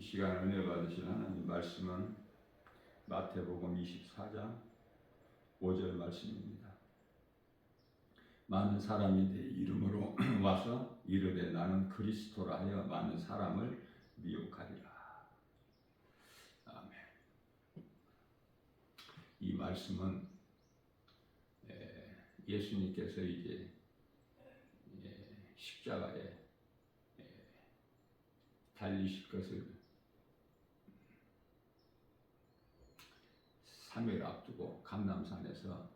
시간 은혜 받으실 하나님 말씀은 마태복음 24장 5절 말씀입니다. 많은 사람이 내 이름으로 와서 이르되 나는 그리스도라 하여 많은 사람을 미혹하리라. 아멘. 이 말씀은 예수님께서 이제 십자가에 달리실 것을 3일 앞두고 감람산에서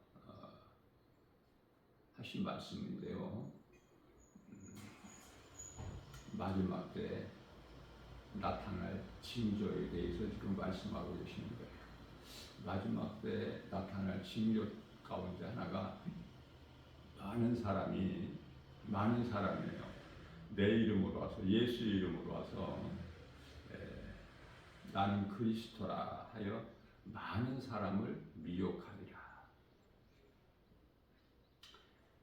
하신 말씀인데요. 마지막 때 나타날 징조에 대해서 지금 말씀하고 계시는 거예요. 마지막 때 나타날 징조 가운데 하나가 많은 사람이에요. 내 이름으로 와서, 예수 이름으로 와서 나는 그리스도라 하여 많은 사람을 미혹하리라.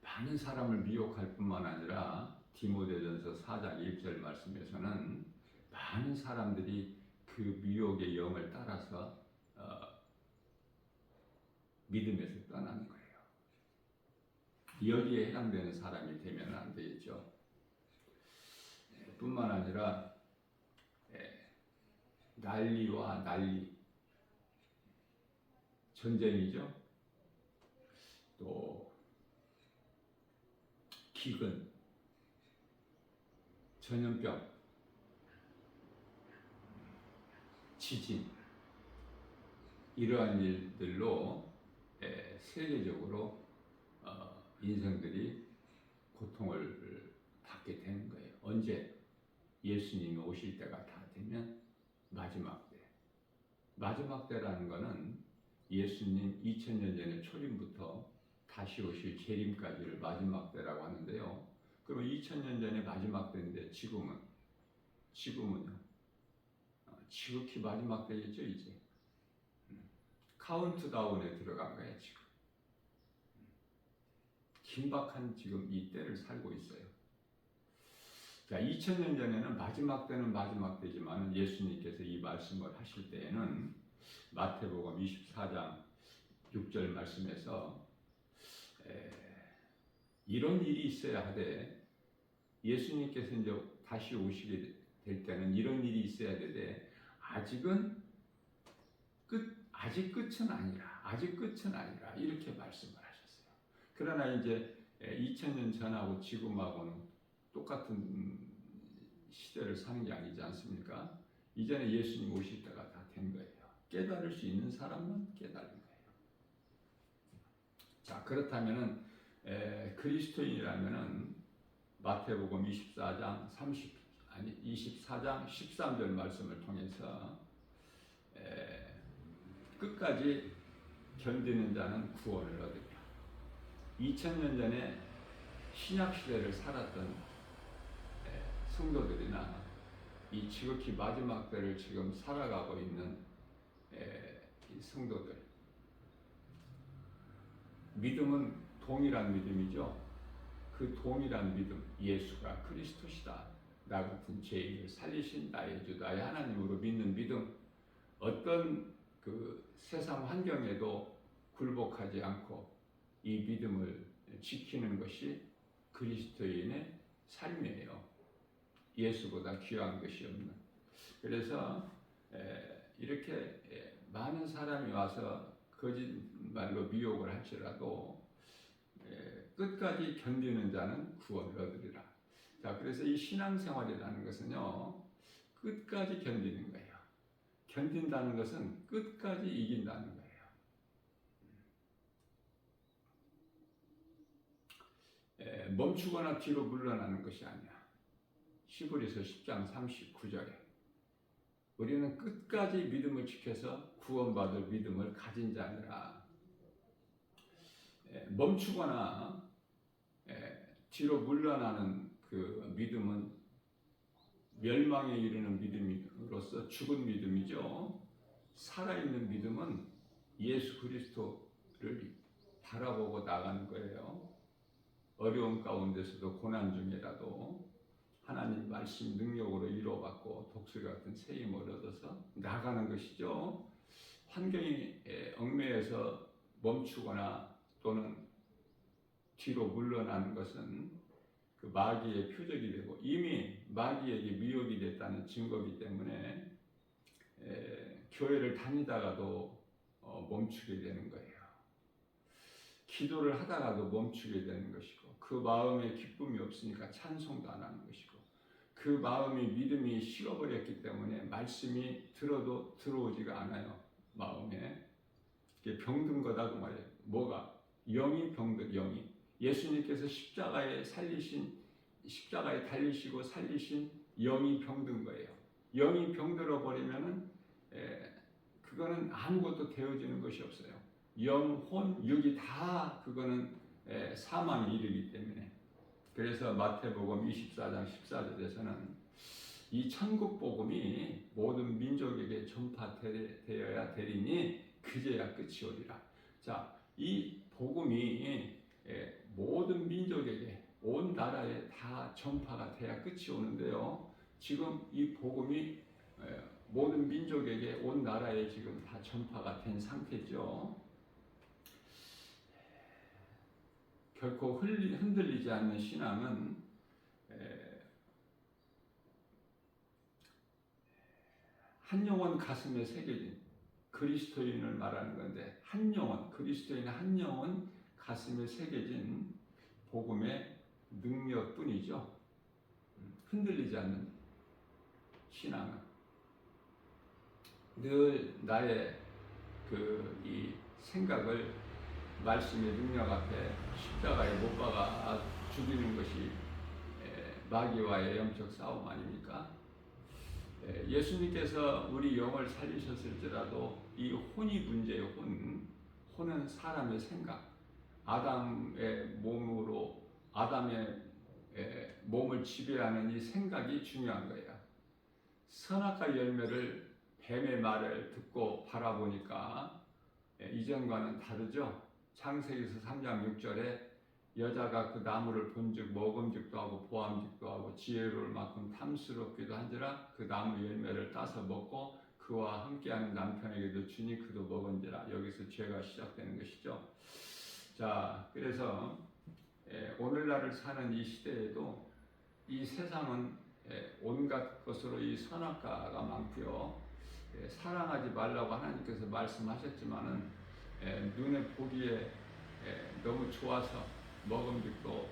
많은 사람을 미혹할 뿐만 아니라 디모데전서 4장 1절 말씀에서는 많은 사람들이 그 미혹의 영을 따라서 믿음에서 떠나는 거예요. 여기에 해당되는 사람이 되면 안 되겠죠. 뿐만 아니라 난리와 난리, 전쟁이죠. 또 기근, 전염병, 지진, 이러한 일들로 세계적으로 인생들이 고통을 받게 되는 거예요. 언제? 예수님이 오실 때가 다 되면 마지막 때. 마지막 때라는 것은 예수님 2000년 전에 초림부터 다시 오실 재림까지를 마지막 때라고 하는데요. 그럼 2000년 전에 마지막 때인데 지금은요? 지극히 마지막 때겠죠, 이제. 카운트다운에 들어간 거예요, 지금. 긴박한 지금 이 때를 살고 있어요. 자, 2000년 전에는 마지막 때는 마지막 때지만 예수님께서 이 말씀을 하실 때에는 마태복음 24장 6절 말씀에서 이런 일이 있어야 하되, 예수님께서 이제 다시 오시게 될 때는 이런 일이 있어야 되되 아직 끝은 아니라 이렇게 말씀을 하셨어요. 그러나 이제 2000년 전하고 지금하고는 똑같은 시대를 사는 게 아니지 않습니까? 이제는 예수님 오실 때가 다 된 거예요. 깨달을 수 있는 사람은 깨달은 거예요. 자, 그렇다면은 그리스도인이라면은 마태복음 24장 13절 말씀을 통해서 끝까지 견디는 자는 구원을 얻으리라. 2000년 전에 신약 시대를 살았던 성도들이나 이 지극히 마지막 때를 지금 살아가고 있는 이 성도들, 믿음은 동일한 믿음이죠. 그 동일한 믿음, 예수가 그리스도시다, 나 같은 죄인을 살리신 나의 주, 나의 하나님으로 믿는 믿음, 어떤 그 세상 환경에도 굴복하지 않고 이 믿음을 지키는 것이 그리스도인의 삶이에요. 예수보다 귀한 것이 없는. 그래서 이렇게 많은 사람이 와서 거짓말로 미혹을 할지라도 끝까지 견디는 자는 구원을 얻으리라. 자, 그래서 이 신앙생활이라는 것은요, 끝까지 견디는 거예요. 견딘다는 것은 끝까지 이긴다는 거예요. 멈추거나 뒤로 물러나는 것이 아니야. 히브리서 10장 39절에 우리는 끝까지 믿음을 지켜서 구원받을 믿음을 가진 자니라. 멈추거나 뒤로 물러나는 그 믿음은 멸망에 이르는 믿음으로서 죽은 믿음이죠. 살아있는 믿음은 예수 그리스도를 바라보고 나가는 거예요. 어려움 가운데서도, 고난 중에라도 하나님 말씀 능력으로 이루어받고 독수리 같은 새 힘을 얻어서 나가는 것이죠. 환경이 얽매여서 멈추거나 또는 뒤로 물러나는 것은 그 마귀의 표적이 되고 이미 마귀에게 미혹이 됐다는 증거이기 때문에 교회를 다니다가도 멈추게 되는 거예요. 기도를 하다가도 멈추게 되는 것이고 그 마음에 기쁨이 없으니까 찬송도 안 하는 것이고 그 마음이 믿음이 식어버렸기 때문에 말씀이 들어도 들어오지가 않아요. 마음에 이게 병든 거다 그 말이에요. 뭐가? 영이 병든 영이. 예수님께서 십자가에 달리시고 살리신 영이 병든 거예요. 영이 병들어 버리면은 그거는 아무것도 되어지는 것이 없어요. 영, 혼, 육이 다 그거는 사망에 이르기 때문에. 그래서 마태복음 24장 14절에서는 이 천국 복음이 모든 민족에게 전파되어야 되리니 그제야 끝이 오리라. 자, 이 복음이 모든 민족에게 온 나라에 다 전파가 돼야 끝이 오는데요. 지금 이 복음이 모든 민족에게 온 나라에 지금 다 전파가 된 상태죠. 결코 흔들리지 않는 신앙은 한 영혼 가슴에 새겨진 그리스도인을 말하는 건데 한 영혼, 그리스도인의 한 영혼 가슴에 새겨진 복음의 능력뿐이죠. 흔들리지 않는 신앙은 늘 나의 이 생각을 말씀의 능력 앞에 십자가에 못 박아 죽이는 것이 마귀와의 영적 싸움 아닙니까? 예수님께서 우리 영을 살리셨을지라도 이 혼이 문제예요. 혼은 사람의 생각. 아담의 몸을 지배하는 이 생각이 중요한 거예요. 선악과 열매를 뱀의 말을 듣고 바라보니까 이전과는 다르죠. 창세기서 3장 6절에 여자가 그 나무를 본즉 먹음직도 하고 보암직도 하고 지혜로울 만큼 탐스럽기도 한지라 그 나무 열매를 따서 먹고 그와 함께하는 남편에게도 주니 그도 먹은지라. 여기서 죄가 시작되는 것이죠. 자, 그래서 오늘날을 사는 이 시대에도 이 세상은 온갖 것으로 이 선악과가 많고요. 사랑하지 말라고 하나님께서 말씀하셨지만은 눈에 보기에 너무 좋아서 먹음직도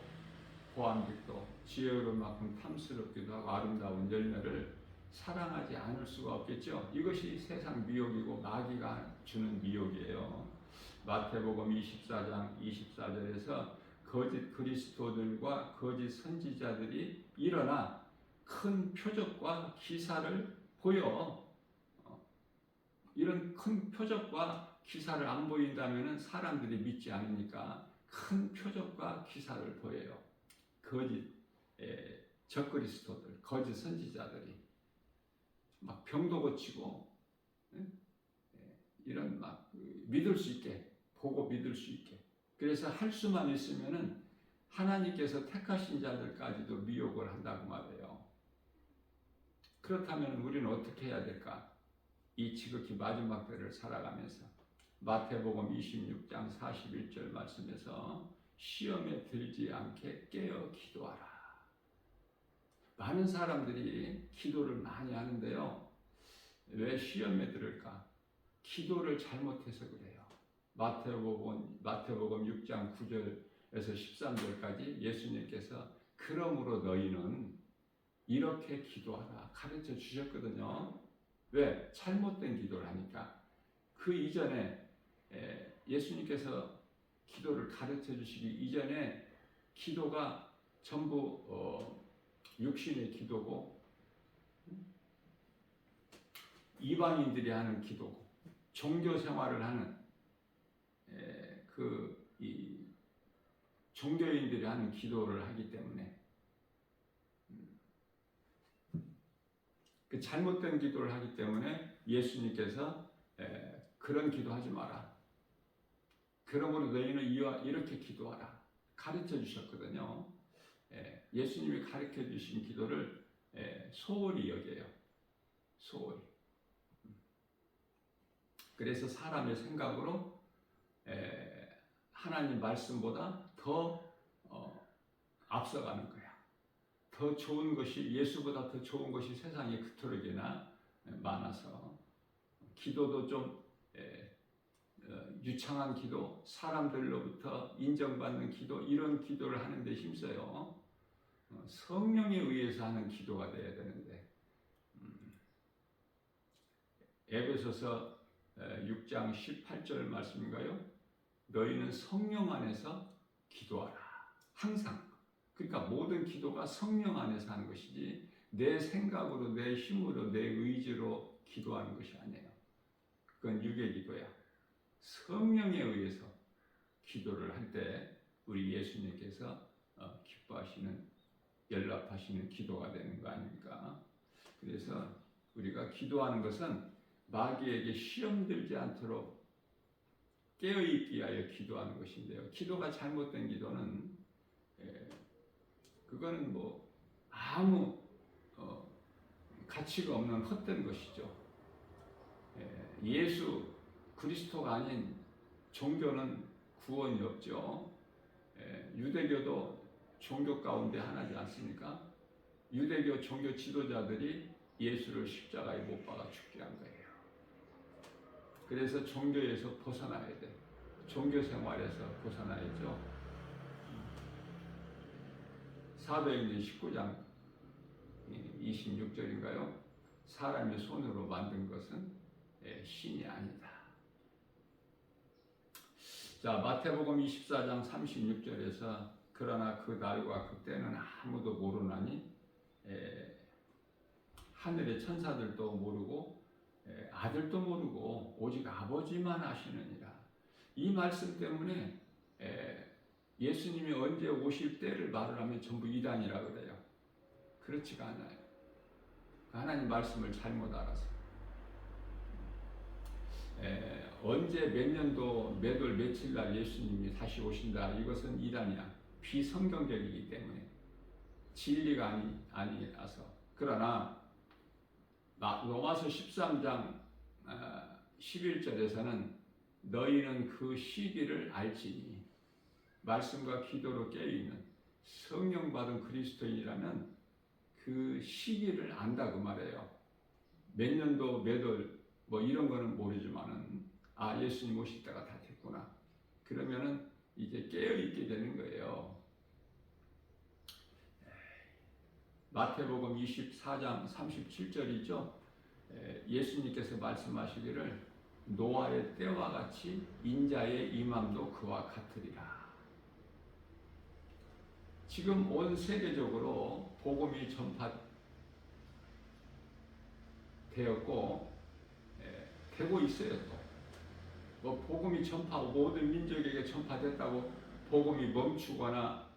보암직도 지혜로울 만큼 탐스럽기도 하고 아름다운 열매를 사랑하지 않을 수가 없겠죠. 이것이 세상 미혹이고 마귀가 주는 미혹이에요. 마태복음 24장 24절에서 거짓 그리스도들과 거짓 선지자들이 일어나 큰 표적과 기사를 보여. 이런 큰 표적과 기사를 안 보인다면 사람들이 믿지 않으니까 큰 표적과 기사를 보여요. 거짓 적그리스도들, 거짓 선지자들이 막 병도 고치고 이런 막 믿을 수 있게 보고 믿을 수 있게. 그래서 할 수만 있으면은 하나님께서 택하신 자들까지도 미혹을 한다고 말해요. 그렇다면 우리는 어떻게 해야 될까? 이 지극히 마지막 때를 살아가면서 마태복음 26장 41절 말씀에서 시험에 들지 않게 깨어 기도하라. 많은 사람들이 기도를 많이 하는데요. 왜 시험에 들을까? 기도를 잘못해서 그래요. 마태복음 6장 9절에서 13절까지 예수님께서 그러므로 너희는 이렇게 기도하라 가르쳐 주셨거든요. 왜? 잘못된 기도를 하니까. 그 이전에 예수님께서 기도를 가르쳐 주시기 이전에 기도가 전부 육신의 기도고 이방인들이 하는 기도고 종교 생활을 하는 이 종교인들이 하는 기도를 하기 때문에 그 잘못된 기도를 하기 때문에 예수님께서 그런 기도하지 마라. 그러므로 너희는 이와 이렇게 기도하라 가르쳐 주셨거든요. 예수님이 가르쳐 주신 기도를 소홀히 여겨요. 소홀히. 그래서 사람의 생각으로 하나님 말씀보다 더 앞서가는 거야. 더 좋은 것이, 예수보다 더 좋은 것이 세상에 그토록이나 많아서 기도도 좀 유창한 기도, 사람들로부터 인정받는 기도, 이런 기도를 하는 데 힘써요. 성령에 의해서 하는 기도가 돼야 되는데, 에베소서 6장 18절 말씀인가요? 너희는 성령 안에서 기도하라. 항상. 그러니까 모든 기도가 성령 안에서 하는 것이지 내 생각으로, 내 힘으로, 내 의지로 기도하는 것이 아니에요. 그건 육의 기도야. 성령에 의해서 기도를 할 때 우리 예수님께서 기뻐하시는, 연락하시는 기도가 되는 거 아닙니까? 그래서 우리가 기도하는 것은 마귀에게 시험 들지 않도록 깨어있기 위하여 기도하는 것인데요. 기도가 잘못된 기도는 그거는 뭐 아무 가치가 없는 헛된 것이죠. 예수 그리스도가 아닌 종교는 구원이 없죠. 유대교도 종교 가운데 하나지 않습니까? 유대교 종교 지도자들이 예수를 십자가에 못 박아 죽게 한 거예요. 그래서 종교에서 벗어나야 돼. 종교 생활에서 벗어나야죠. 사도행전 19장 26절인가요? 사람의 손으로 만든 것은 신이 아니다. 자, 마태복음 24장 36절에서 그러나 그 날과 그 때는 아무도 모르나니 하늘의 천사들도 모르고 아들도 모르고 오직 아버지만 아시느니라. 이 말씀 때문에 예수님이 언제 오실 때를 말을 하면 전부 이단이라 그래요. 그렇지가 않아요. 하나님 말씀을 잘못 알아서. 언제 몇 년도 몇 월 며칠 날 예수님이 다시 오신다, 이것은 이단이야. 비성경적이기 때문에 진리가 아니라서. 그러나 로마서 13장 11절에서는 너희는 그 시기를 알지니, 말씀과 기도로 깨어있는 성령 받은 그리스도인이라면 그 시기를 안다 그 말이에요. 몇 년도 몇 월 뭐 이런 거는 모르지만은 예수님 오실 때가 다 됐구나. 그러면은 이제 깨어있게 되는 거예요. 마태복음 24장 37절이죠. 예수님께서 말씀하시기를 노아의 때와 같이 인자의 임함도 그와 같으리라. 지금 온 세계적으로 복음이 전파되었고 되고 있어요. 또 뭐 복음이 모든 민족에게 전파됐다고 복음이 멈추거나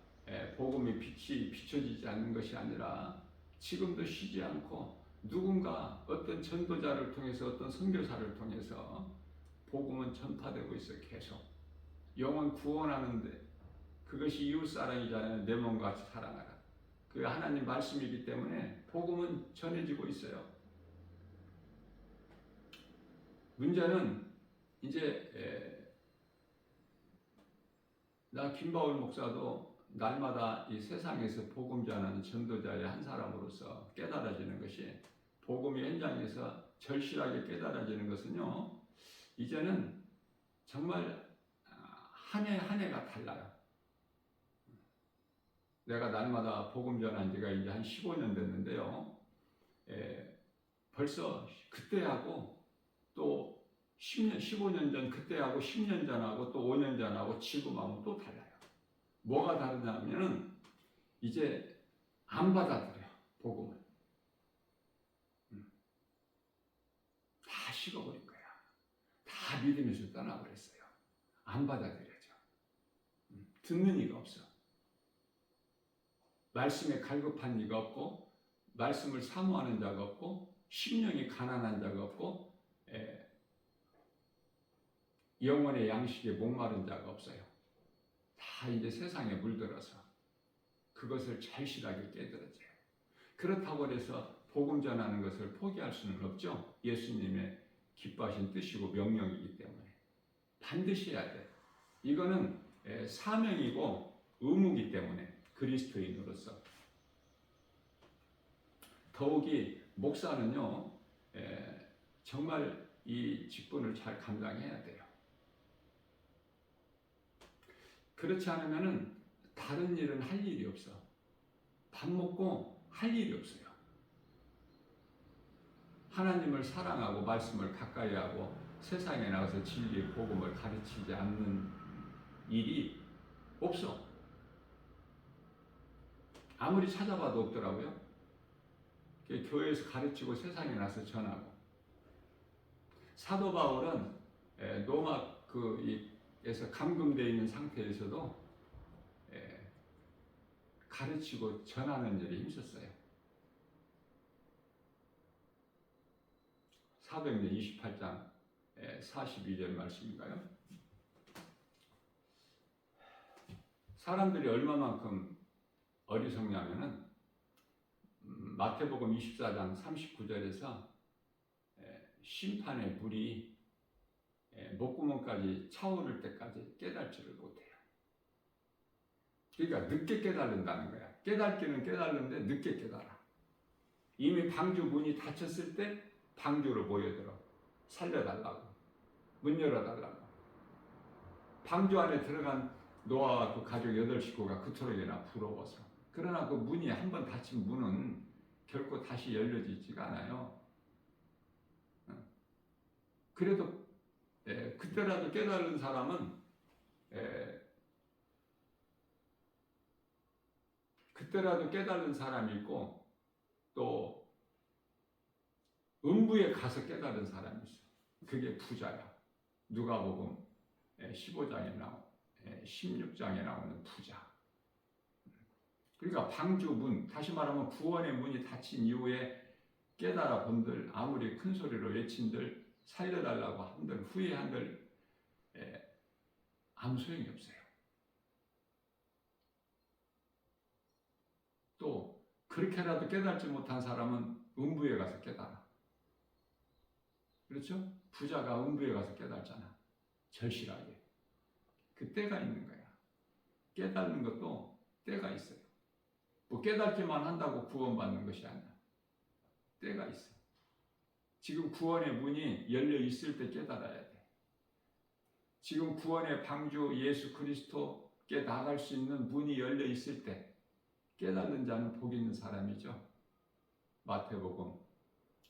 복음의 빛이 비춰지지 않는 것이 아니라 지금도 쉬지 않고 누군가 어떤 전도자를 통해서, 어떤 선교사를 통해서 복음은 전파되고 있어요. 계속 영혼 구원하는데, 그것이 이웃사랑이잖아요. 내 몸과 같이 사랑하라. 그 하나님 말씀이기 때문에 복음은 전해지고 있어요. 문제는 이제 나 김바울 목사도 날마다 이 세상에서 복음 전하는 전도자의 한 사람으로서 깨달아지는 것이, 복음의 현장에서 절실하게 깨달아지는 것은요, 이제는 정말 한 해 한 해가 달라요. 내가 날마다 복음 전한 지가 이제 한 15년 됐는데요. 벌써 그때하고 또 10년, 15년 전 그때하고 10년 전하고 또 5년 전하고 지금하고 또 달라요. 뭐가 다르냐면은 이제 안 받아들여요. 복음을. 다 식어버린 거야. 다 믿음에서 떠나버렸어요. 안 받아들여져. 듣는 이가 없어. 말씀에 갈급한 이가 없고, 말씀을 사모하는 자가 없고, 심령이 가난한 자가 없고, 영혼의 양식에 목마른 자가 없어요. 다 이제 세상에 물들어서. 그것을 절실하게 깨달아져요. 그렇다고 해서 복음 전하는 것을 포기할 수는 없죠. 예수님의 기뻐하신 뜻이고 명령이기 때문에 반드시 해야 돼요. 이거는 사명이고 의무이기 때문에 그리스도인으로서 더욱이 목사는요 정말 이 직분을 잘 감당해야 돼요. 그렇지 않으면은 다른 일은 할 일이 없어. 밥 먹고 할 일이 없어요. 하나님을 사랑하고 말씀을 가까이 하고 세상에 나가서 진리의 복음을 가르치지 않는 일이 없어. 아무리 찾아봐도 없더라고요. 교회에서 가르치고 세상에 나서 전하고. 사도 바울은 로마에서 감금되어 있는 상태에서도 가르치고 전하는 일에 힘썼어요. 사도행전 28장 42절 말씀인가요? 사람들이 얼마만큼 어리석냐면은 마태복음 24장 39절에서 심판의 불이 목구멍까지 차오를 때까지 깨닫지를 못해요. 그러니까 늦게 깨달는다는 거야. 깨닫기는 깨달는데 늦게 깨달아. 이미 방주 문이 닫혔을 때 방주로 모여들어. 살려달라고. 문 열어달라고. 방주 안에 들어간 노아와 그 가족 8식구가 그토록이나 부러워서. 그러나 그 문이 한번 닫힌 문은 결코 다시 열려지지가 않아요. 그래도 그때라도 깨달은 사람은 그때라도 깨달은 사람이 있고 또 음부에 가서 깨달은 사람이 있어. 그게 부자야. 누가복음 15장에 16장에 나오는 부자. 그러니까 방주문, 다시 말하면 구원의 문이 닫힌 이후에 깨달아 본들, 아무리 큰 소리로 외친들, 살려달라고 한들, 후회한들 아무 소용이 없어요. 또 그렇게라도 깨달지 못한 사람은 음부에 가서 깨달아. 그렇죠? 부자가 음부에 가서 깨달잖아. 절실하게. 그 때가 있는 거야. 깨닫는 것도 때가 있어요. 뭐 깨닫기만 한다고 구원받는 것이 아니야. 때가 있어. 지금 구원의 문이 열려 있을 때 깨달아야 돼. 지금 구원의 방주 예수 그리스도께 나갈 수 있는 문이 열려 있을 때 깨닫는 자는 복 있는 사람이죠. 마태복음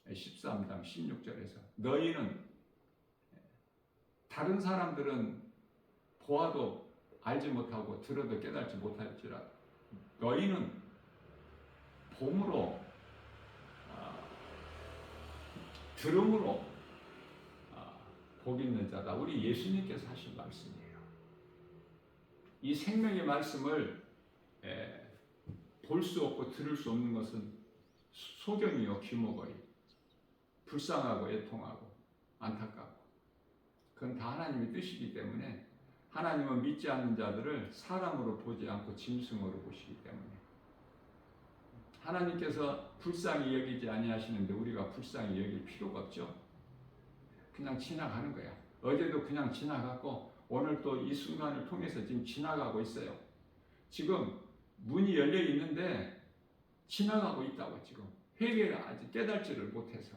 13장 16절에서 너희는 다른 사람들은 보아도 알지 못하고 들어도 깨닫지 못할지라도 너희는 봄으로 들음으로 복 있는 자다. 우리 예수님께서 하신 말씀이에요. 이 생명의 말씀을 볼 수 없고 들을 수 없는 것은 소경이요 귀머거리. 불쌍하고 애통하고 안타깝고 그건 다 하나님의 뜻이기 때문에 하나님은 믿지 않는 자들을 사람으로 보지 않고 짐승으로 보시기 때문에 하나님께서 불쌍히 여기지 아니하시는데 우리가 불쌍히 여길 필요가 없죠. 그냥 지나가는 거야. 어제도 그냥 지나갔고 오늘 또 이 순간을 통해서 지금 지나가고 있어요. 지금 문이 열려 있는데 지나가고 있다고. 지금 회개를 아직 깨닫지를 못해서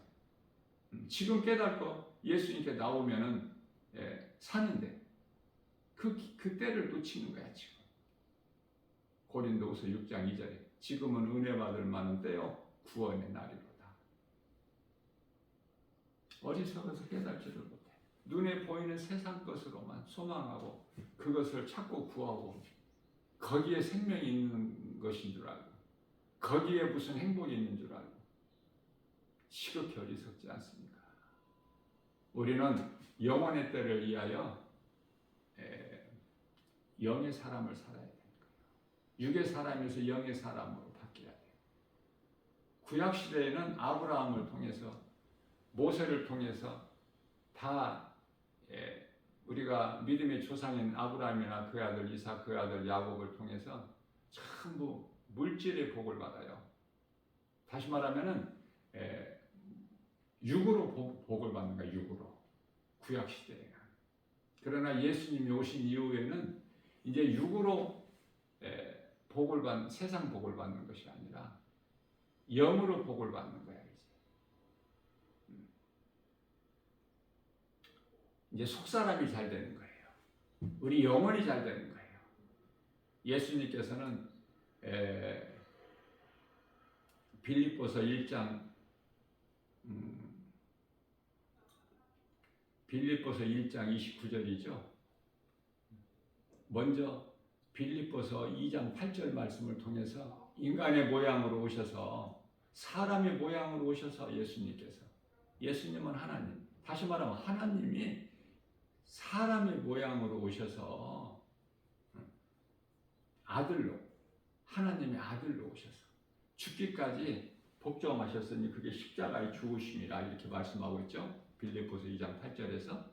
지금 깨닫고 예수님께 나오면은 사는데 그 때를 놓치는 거야. 지금 고린도후서 6장 2절에 지금은 은혜 받을 만한 때요 구원의 날이로다. 어리석어서 깨닫지를 못해. 눈에 보이는 세상 것으로만 소망하고 그것을 찾고 구하고 거기에 생명이 있는 것인 줄 알고 거기에 무슨 행복이 있는 줄 알고 시극히 어리석지 않습니까? 우리는 영원의 때를 위하여 영의 사람을 살아야 되는 거예요. 육의 사람에서 영의 사람으로 바뀌어야 돼요. 구약 시대에는 아브라함을 통해서 모세를 통해서 다 우리가 믿음의 조상인 아브라함이나 그 아들 이삭, 그 아들 야곱을 통해서 전부 물질의 복을 받아요. 다시 말하면은 육으로 복을 받는 거야. 육으로. 구약 시대에. 그러나 예수님이 오신 이후에는 이제 육으로 복을 받는, 세상 복을 받는 것이 아니라 영으로 복을 받는 거야. 이제 속사람이 잘 되는 거예요. 우리 영혼이 잘 되는 거예요. 예수님께서는 빌립보서 1장 29절이죠. 먼저 빌립보서 2장 8절 말씀을 통해서 인간의 모양으로 오셔서, 사람의 모양으로 오셔서 예수님은 하나님, 다시 말하면 하나님이 사람의 모양으로 오셔서 아들로, 하나님의 아들로 오셔서 죽기까지 복종하셨으니 그게 십자가의 죽으심이라 이렇게 말씀하고 있죠. 빌립보서 2장 8절에서.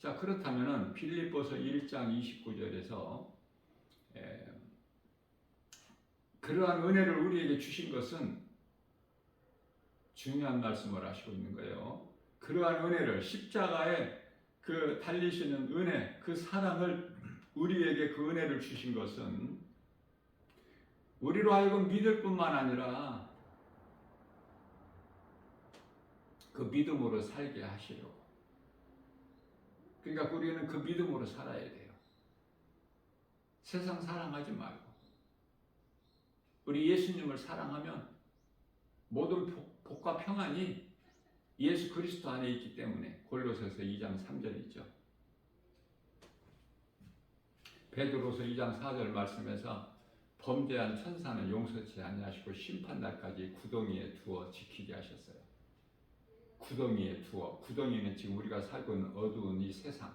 자, 그렇다면은 빌립보서 1장 29절에서 그러한 은혜를 우리에게 주신 것은 중요한 말씀을 하시고 있는 거예요. 그러한 은혜를, 십자가에 그 달리시는 은혜, 그 사랑을, 우리에게 그 은혜를 주신 것은 우리로 하여금 믿을 뿐만 아니라 그 믿음으로 살게 하시려고. 그러니까 우리는 그 믿음으로 살아야 돼요. 세상 사랑하지 말고 우리 예수님을 사랑하면 모든 복과 평안이 예수 그리스도 안에 있기 때문에. 골로새서 2장 3절이죠. 베드로서 2장 4절 말씀에서 범죄한 천사는 용서치 아니하시고 심판날까지 구덩이에 두어 지키게 하셨어요. 구덩이에 두어. 구덩이는 지금 우리가 살고 있는 어두운 이 세상.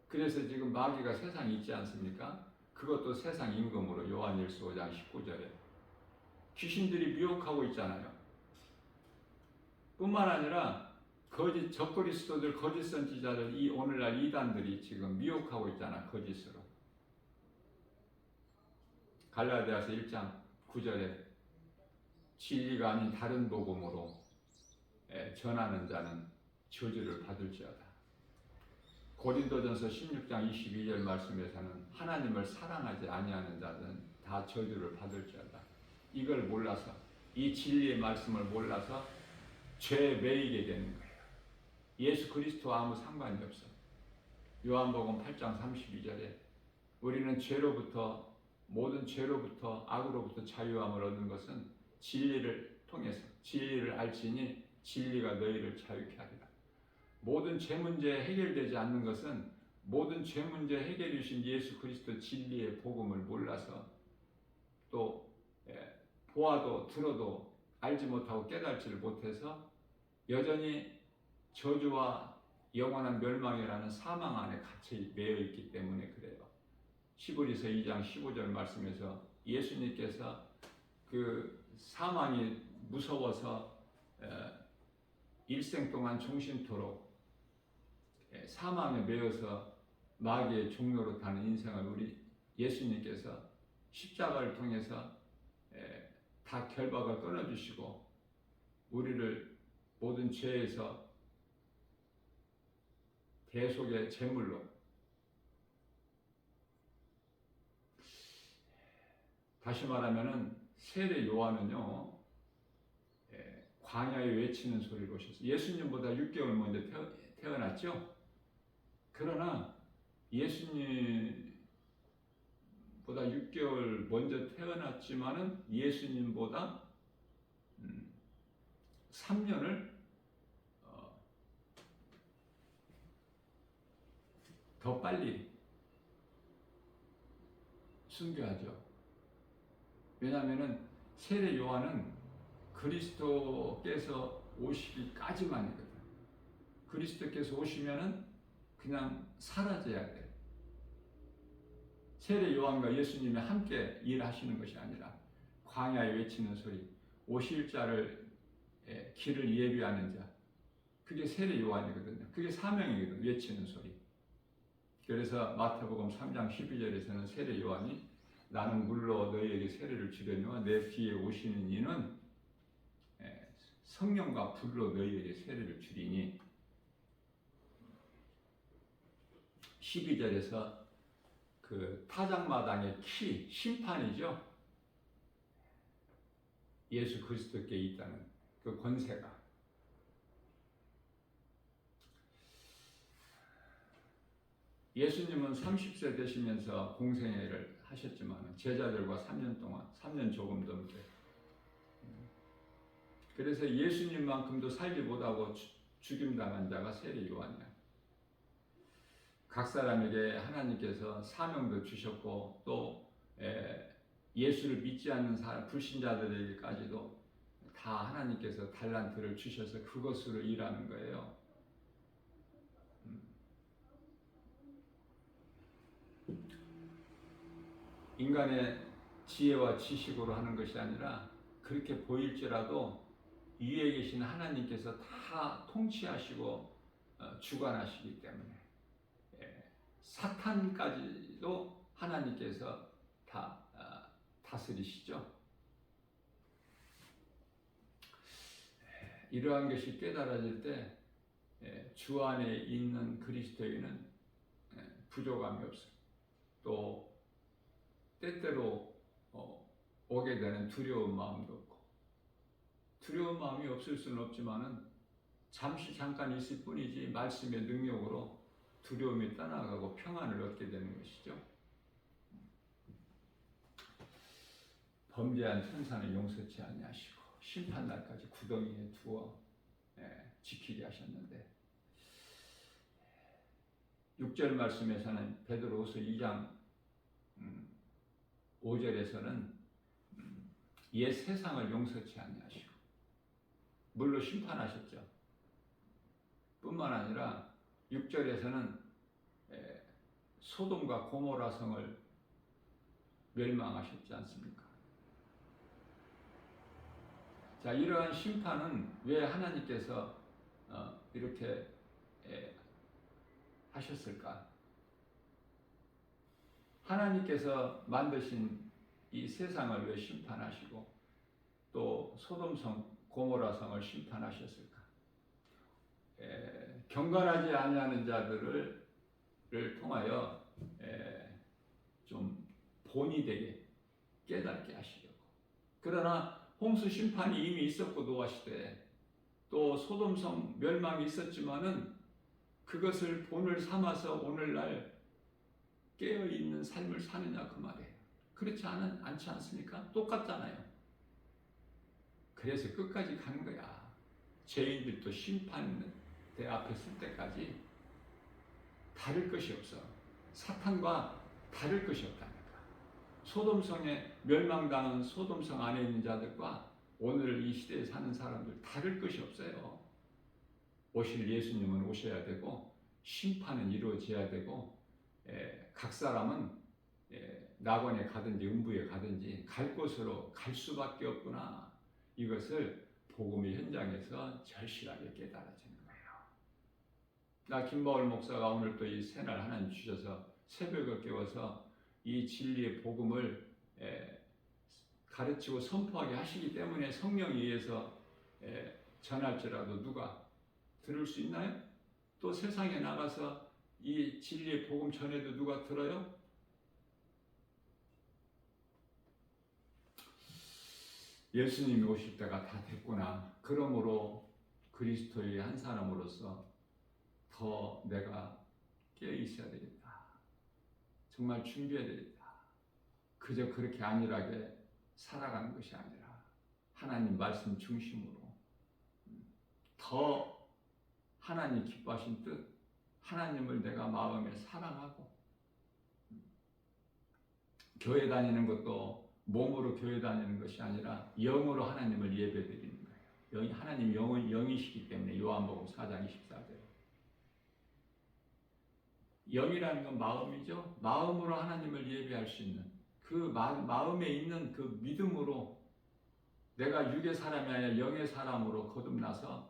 그래서 지금 마귀가 세상에 있지 않습니까? 그것도 세상 임금으로 요한일서 5장 19절에 귀신들이 미혹하고 있잖아요. 뿐만 아니라 거짓 적그리스도들, 거짓 선지자들, 이 오늘날 이단들이 지금 미혹하고 있잖아, 거짓으로. 갈라디아서 1장 9절에 진리가 아닌 다른 복음으로 전하는 자는 저주를 받을지어다. 고린도전서 16장 22절 말씀에서는 하나님을 사랑하지 아니하는 자는 다 저주를 받을지어다. 이걸 몰라서, 이 진리의 말씀을 몰라서 죄에 매이게 되는 거예요. 예수 그리스도와 아무 상관이 없어. 요한복음 8장 32절에 우리는 죄로부터, 모든 죄로부터, 악으로부터 자유함을 얻는 것은 진리를 통해서, 진리를 알지니 진리가 너희를 자유케 하리라. 모든 죄 문제 해결되지 않는 것은 모든 죄 문제 해결해 주신 예수 그리스도 진리의 복음을 몰라서, 또 보아도 들어도 알지 못하고 깨닫지를 못해서 여전히 저주와 영원한 멸망이라는 사망 안에 갇혀 매여 있기 때문에 그래요. 히브리서 2장 15절 말씀에서 예수님께서 그 사망이 무서워서 일생 동안 종신토록 사망에 매여서 마귀의 종로로 타는 인생을 우리 예수님께서 십자가를 통해서 다 결박을 끊어주시고 우리를 모든 죄에서 대속의 제물로, 다시 말하면은 세례 요한은요 광야에 외치는 소리로 오셨어요. 예수님보다 6개월 먼저 태어났죠. 그러나 예수님보다 6개월 먼저 태어났지만은 예수님보다 3년을 더 빨리 순교하죠. 왜냐하면은 세례 요한은 그리스도께서 오시기까지만이거든. 그리스도께서 오시면은 그냥 사라져야 돼. 세례 요한과 예수님이 함께 일하시는 것이 아니라 광야에 외치는 소리, 오실 자를 길을 예비하는 자, 그게 세례 요한이거든요. 그게 사명이거든요. 외치는 소리. 그래서 마태복음 3장 12절에서는 세례 요한이 나는 물로 너희에게 세례를 주려니와 내 뒤에 오시는 이는 성령과 불로 너희에게 세례를 주리니 12절에서 그 타작마당의 키, 심판이죠. 예수 그리스도께 있다는 그 권세가. 예수님은 30세 되시면서 공생애를 하셨지만 제자들과 3년 동안, 3년 조금 넘게. 그래서 예수님만큼도 살지 못하고 죽임당한 자가 세례 요한이야. 각 사람에게 하나님께서 사명도 주셨고 또 예수를 믿지 않는 사람, 불신자들에게까지도 다 하나님께서 달란트를 주셔서 그것으로 일하는 거예요. 인간의 지혜와 지식으로 하는 것이 아니라 그렇게 보일지라도 위에 계신 하나님께서 다 통치하시고 주관하시기 때문에 사탄까지도 하나님께서 다 다스리시죠. 이러한 것이 깨달아질 때 주 안에 있는 그리스도인은 부족함이 없어요. 또 때때로 오게 되는 두려운 마음도 없고, 두려운 마음이 없을 수는 없지만은 잠깐 있을 뿐이지 말씀의 능력으로 두려움이 떠나가고 평안을 얻게 되는 것이죠. 범죄한 천사는 용서치 아니하시고 심판날까지 구덩이에 두어 지키게 하셨는데 6절 말씀에서는 베드로후서 2장 5절에서는 옛 세상을 용서치 아니하시고 물로 심판하셨죠. 뿐만 아니라 6절에서는 소돔과 고모라 성을 멸망하셨지 않습니까? 자, 이러한 심판은 왜 하나님께서 이렇게 하셨을까? 하나님께서 만드신 이 세상을 왜 심판하시고 또 소돔성, 고모라성을 심판하셨을까? 경건하지 아니하는 자들을 통하여 좀 본이 되게 깨닫게 하시려고. 그러나 홍수 심판이 이미 있었고 노아 시대에 또 소돔성 멸망이 있었지만은 그것을 본을 삼아서 오늘날 깨어있는 삶을 사느냐 그 말이에요. 그렇지 않지 않습니까? 똑같잖아요. 그래서 끝까지 가는 거야. 죄인들도 심판대 앞에 설 때까지 다를 것이 없어. 사탄과 다를 것이 없다니까. 소돔성에 멸망당한 소돔성 안에 있는 자들과 오늘 이 시대에 사는 사람들 다를 것이 없어요. 오실 예수님은 오셔야 되고 심판은 이루어져야 되고 각 사람은 낙원에 가든지 음부에 가든지 갈 곳으로 갈 수밖에 없구나. 이것을 복음의 현장에서 절실하게 깨달아지는 거예요. 나 김바울 목사가 오늘 또 이 새날 하나님 주셔서 새벽에 깨워서 이 진리의 복음을 가르치고 선포하게 하시기 때문에 성령에 의해서 전할지라도 누가 들을 수 있나요? 또 세상에 나가서 이 진리의 복음 전해도 누가 들어요? 예수님이 오실 때가 다 됐구나. 그러므로 그리스도의 한 사람으로서 더 내가 깨어 있어야 되겠다. 정말 준비해야 되겠다. 그저 그렇게 안일하게 살아가는 것이 아니라 하나님 말씀 중심으로 더 하나님 기뻐하신 뜻, 하나님을 내가 마음에 사랑하고 교회 다니는 것도 몸으로 교회 다니는 것이 아니라 영으로 하나님을 예배드리는 거예요. 하나님 영이시기 때문에 요한복음 4장 24절. 영이라는 건 마음이죠. 마음으로 하나님을 예배할 수 있는 그 마음에 있는 그 믿음으로 내가 육의 사람이 아니라 영의 사람으로 거듭나서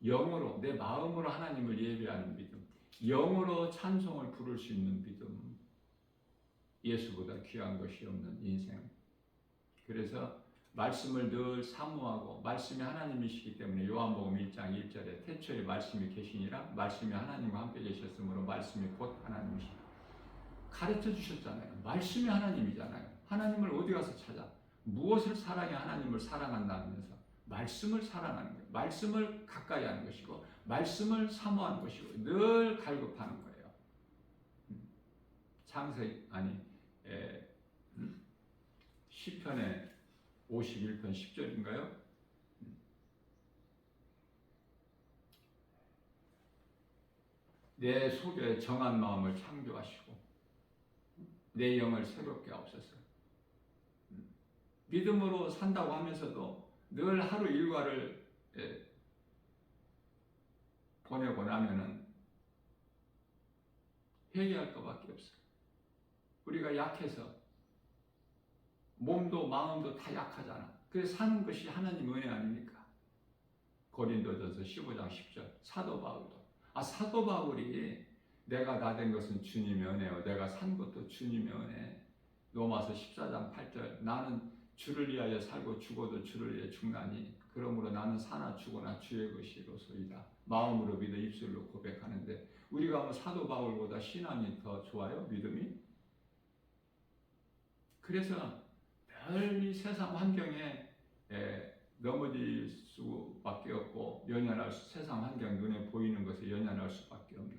영으로 내 마음으로 하나님을 예배하는 믿음, 영으로 찬송을 부를 수 있는 믿음. 예수보다 귀한 것이 없는 인생. 그래서 말씀을 늘 사모하고 말씀이 하나님이시기 때문에 요한복음 1장 1절에 태초에 말씀이 계시니라 말씀이 하나님과 함께 계셨으므로 말씀이 곧 하나님이시라 가르쳐 주셨잖아요. 말씀이 하나님이잖아요. 하나님을 어디 가서 찾아? 무엇을 사랑해 하나님을 사랑한다면서 말씀을 사랑하는 거예요. 말씀을 가까이 하는 것이고 말씀을 사모하는 것이고 늘 갈급하는 거예요. 시편의 51편 10절인가요? 내 속에 정한 마음을 창조하시고 내 영을 새롭게 하옵소서. 믿음으로 산다고 하면서도 늘 하루 일과를 보내고 나면은 회개할 것밖에 없어요. 우리가 약해서 몸도 마음도 다 약하잖아. 그래서 사는 것이 하나님 은혜 아닙니까? 고린도전서 15장 10절 사도 바울도 사도 바울이 내가 다 된 것은 주님의 은혜요 내가 산 것도 주님의 은혜. 로마서 14장 8절 나는 주를 위하여 살고 죽어도 주를 위해 죽나니 그러므로 나는 사나 죽으나 주의 것이로소이다. 마음으로 믿어 입술로 고백하는데 우리가 뭐 사도 바울보다 신앙이 더 좋아요? 믿음이? 그래서 늘 이 세상 환경에 넘어질 수밖에 없고 세상 환경 눈에 보이는 것에 연연할 수밖에 없는.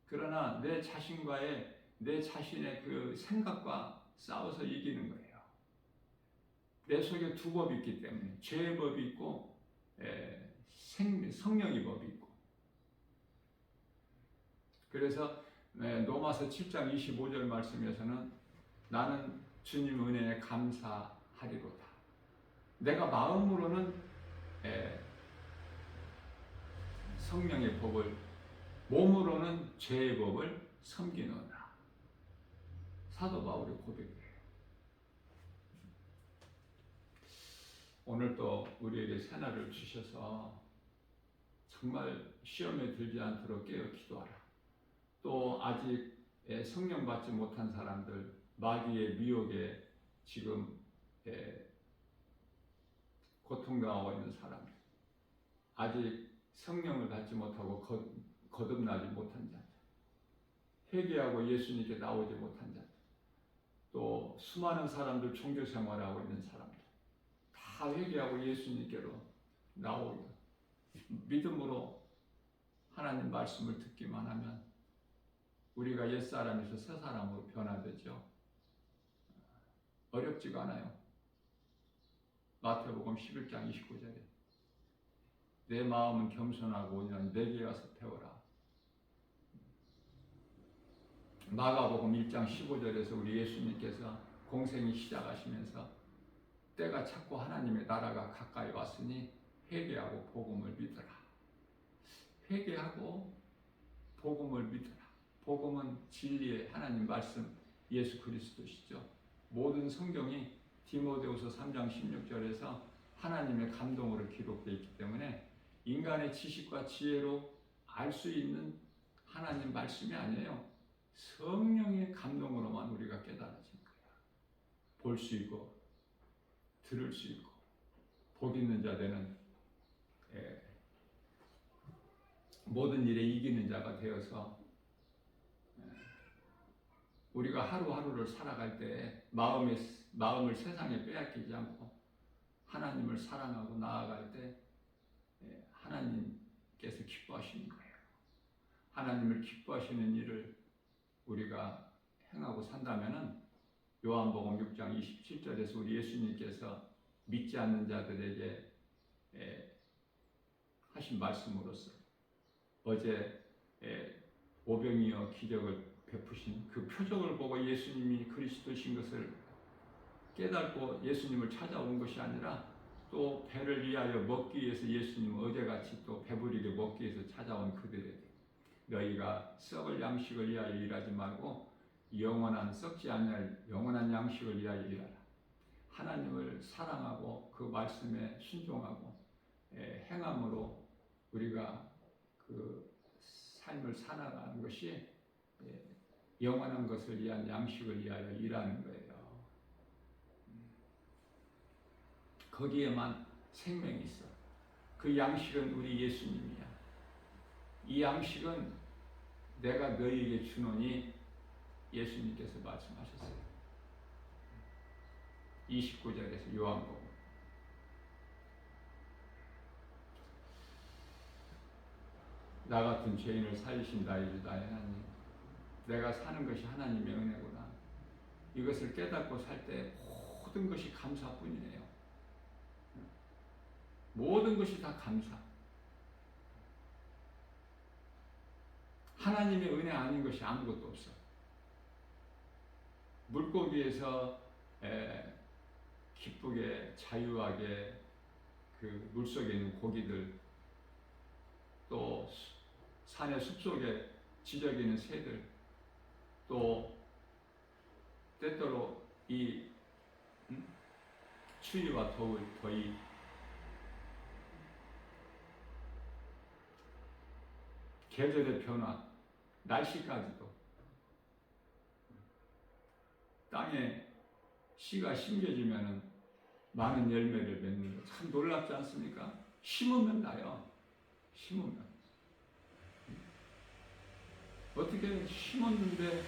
그러나 내 자신의 그 생각과 싸워서 이기는 거예요. 내 속에 두 법이 있기 때문에 죄의 법이 있고 성령의 법이 있고. 그래서 로마서 7장 25절 말씀에서는 나는 주님 은혜에 감사하리로다. 내가 마음으로는 성령의 법을 몸으로는 죄의 법을 섬기노라. 사도 바울의 고백이에요. 오늘 또 우리에게 새날을 주셔서 정말 시험에 들지 않도록 깨어 기도하라. 또 아직 성령 받지 못한 사람들, 마귀의 미혹에 지금 고통당하고 있는 사람들, 아직 성령을 받지 못하고 거듭나지 못한 자들, 회개하고 예수님께 나오지 못한 자들, 또 수많은 사람들 종교 생활하고 있는 사람들, 다 회개하고 예수님께로 나오고 믿음으로 하나님 말씀을 듣기만 하면 우리가 옛사람에서 새사람으로 변화되죠. 어렵지가 않아요. 마태복음 11장 29절에 내 마음은 겸손하고 온유하니 내게 가서 배워라. 마가복음 1장 15절에서 우리 예수님께서 공생이 시작하시면서 때가 찼고 하나님의 나라가 가까이 왔으니 회개하고 복음을 믿어라. 회개하고 복음을 믿어라. 복음은 진리의 하나님 말씀 예수 그리스도시죠. 모든 성경이 디모데후서 3장 16절에서 하나님의 감동으로 기록되어 있기 때문에 인간의 지식과 지혜로 알 수 있는 하나님 말씀이 아니에요. 성령의 감동으로만 우리가 깨달아진 거야. 볼 수 있고 들을 수 있고 복 있는 자 되는 모든 일에 이기는 자가 되어서 우리가 하루하루를 살아갈 때 마음을 세상에 빼앗기지 않고 하나님을 사랑하고 나아갈 때 하나님께서 기뻐하시는 거예요. 하나님을 기뻐하시는 일을 우리가 행하고 산다면은 요한복음 6장 27절에서 우리 예수님께서 믿지 않는 자들에게 하신 말씀으로서 어제 오병이어 기적을 베푸신 그 표적을 보고 예수님이 그리스도신 것을 깨닫고 예수님을 찾아온 것이 아니라 또 배를 위하여 먹기 위해서 예수님은 어제같이 또 배부리게 먹기 위해서 찾아온 그들에게 너희가 썩을 양식을 위하여 일하지 말고 썩지 않을 영원한 양식을 위하여 일하라. 하나님을 사랑하고 그 말씀에 순종하고 행함으로 우리가 그 삶을 살아가는 것이 영원한 것을 위한 양식을 위하여 일하는 거예요. 거기에만 생명이 있어. 그 양식은 우리 예수님이야. 이 양식은 내가 너희에게 주노니 예수님께서 말씀하셨어요. 29절에서 요한복음. 나 같은 죄인을 살리신 나의 주 나의 하나님, 내가 사는 것이 하나님의 은혜구나. 이것을 깨닫고 살 때 모든 것이 감사뿐이네요. 모든 것이 다 감사. 하나님의 은혜 아닌 것이 아무것도 없어. 물고기에서 기쁘게 자유하게 그 물속에 있는 고기들, 또 산의 숲속에 지저귀는 새들, 또 때때로 이 추위와 더위, 계절의 변화, 날씨까지도 땅에 씨가 심겨지면 많은 열매를 맺는 거 참 놀랍지 않습니까? 심으면 나요. 심으면. 어떻게 심었는데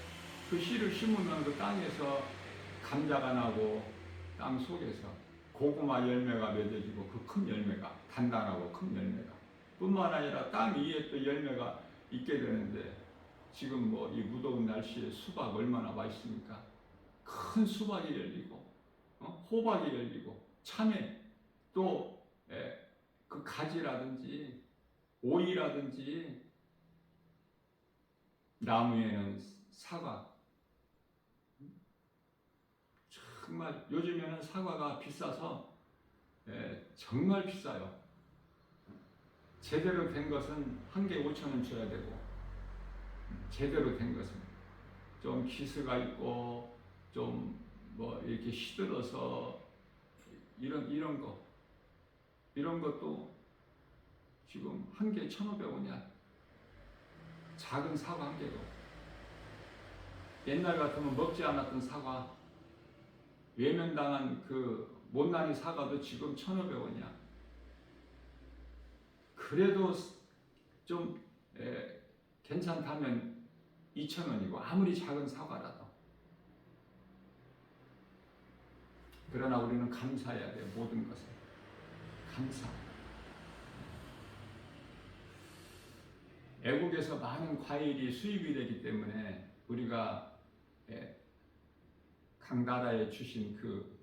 그 씨를 심으면 그 땅에서 감자가 나고 땅 속에서 고구마 열매가 맺어지고 그 큰 열매가 단단하고 큰 열매가 뿐만 아니라 땅 위에 또 열매가 있게 되는데 지금 뭐 이 무더운 날씨에 수박 얼마나 맛있습니까? 큰 수박이 열리고 호박이 열리고 참외 또 그 가지라든지 오이라든지 나무에는 사과. 정말 요즘에는 사과가 비싸서 정말 비싸요. 제대로 된 것은 한 개 5,000원 줘야 되고 제대로 된 것은 좀 기스가 있고 좀 뭐 이렇게 시들어서 이런 것도 지금 한 개 1,500원이야. 작은 사과 한 개도. 옛날 같으면 먹지 않았던 사과, 외면당한 그 못난이 사과도 지금 1,500원이야. 그래도 좀 괜찮다면 2,000원이고 아무리 작은 사과라도. 그러나 우리는 감사해야 돼요. 모든 것에 감사. 애국에서 많은 과일이 수입이 되기 때문에 우리가 각 나라에 주신 그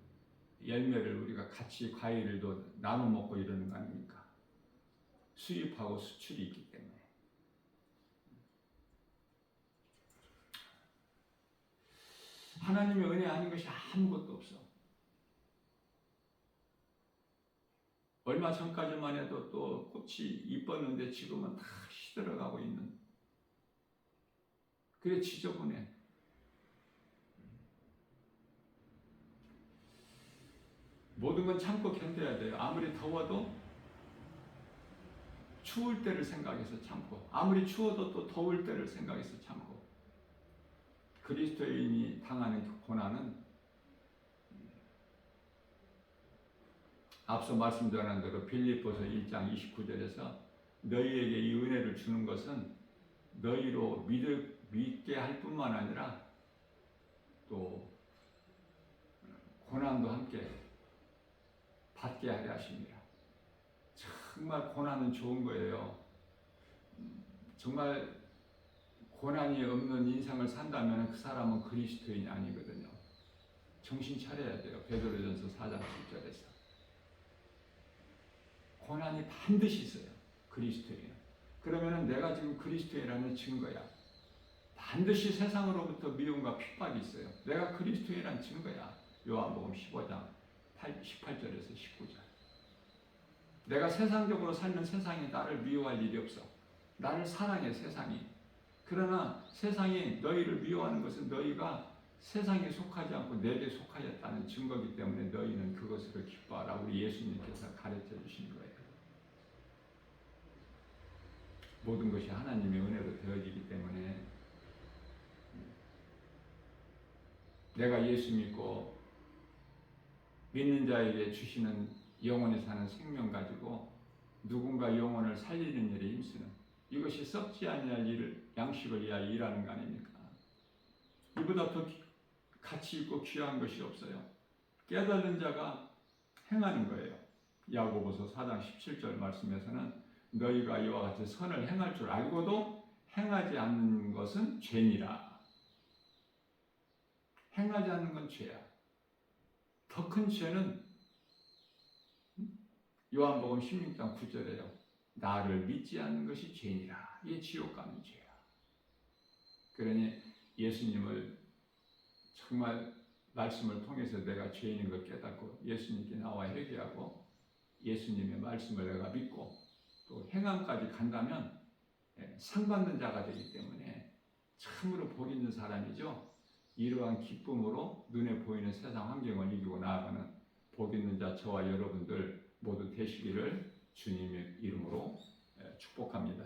열매를 우리가 같이 과일도 나눠 먹고 이러는 거 아닙니까? 수입하고 수출이 있기 때문에. 하나님의 은혜 아닌 것이 아무것도 없어. 얼마 전까지만 해도 또 꽃이 이뻤는데 지금은 다 시들어가고 있는. 그래 지저분해. 모든 건 참고 견뎌야 돼요. 아무리 더워도 추울 때를 생각해서 참고, 아무리 추워도 또 더울 때를 생각해서 참고. 그리스도인이 당하는 그 고난은 앞서 말씀드린 대로 빌립보서 1장 29절에서 너희에게 이 은혜를 주는 것은 너희로 믿게 할 뿐만 아니라 또 고난도 함께 받게 하려 하십니다. 정말 고난은 좋은 거예요. 정말 고난이 없는 인생을 산다면 그 사람은 그리스도인이 아니거든요. 정신 차려야 돼요. 베드로전서 4장 7절에서. 고난이 반드시 있어요. 그리스도인은. 그러면은 내가 지금 그리스도인이라는 증거야. 반드시 세상으로부터 미움과 핍박이 있어요. 내가 그리스도인이라는 증거야. 요한복음 15장 18절에서 19절. 내가 세상적으로 살면 세상이 나를 미워할 일이 없어. 나를 사랑해 세상이. 그러나 세상이 너희를 미워하는 것은 너희가 세상에 속하지 않고 내게 속하였다는 증거이기 때문에 너희는 그것으로 기뻐하라. 우리 예수님께서 가르쳐 주신 거예요. 모든 것이 하나님의 은혜로 되어지기 때문에 내가 예수 믿고 믿는 자에게 주시는 영원히 사는 생명 가지고 누군가 영혼을 살리는 일에 힘쓰는, 이것이 썩지 아니할 일을, 양식을 위하여 일하는 거 아닙니까? 이보다 더 가치 있고 귀한 것이 없어요. 깨달은 자가 행하는 거예요. 야고보서 4장 17절 말씀에서는 너희가 이와 같이 선을 행할 줄 알고도 행하지 않는 것은 죄니라. 행하지 않는 건 죄야. 더 큰 죄는 요한복음 16장 9절에요. 나를 믿지 않는 것이 죄니라. 이게 지옥 가는 죄야. 그러니 예수님을 정말 말씀을 통해서 내가 죄인인 걸 깨닫고 예수님께 나와 회개하고 예수님의 말씀을 내가 믿고 또 행함까지 간다면 상 받는 자가 되기 때문에 참으로 복 있는 사람이죠. 이러한 기쁨으로 눈에 보이는 세상 환경을 이기고 나아가는 복 있는 자 저와 여러분들 모두 되시기를 주님의 이름으로 축복합니다.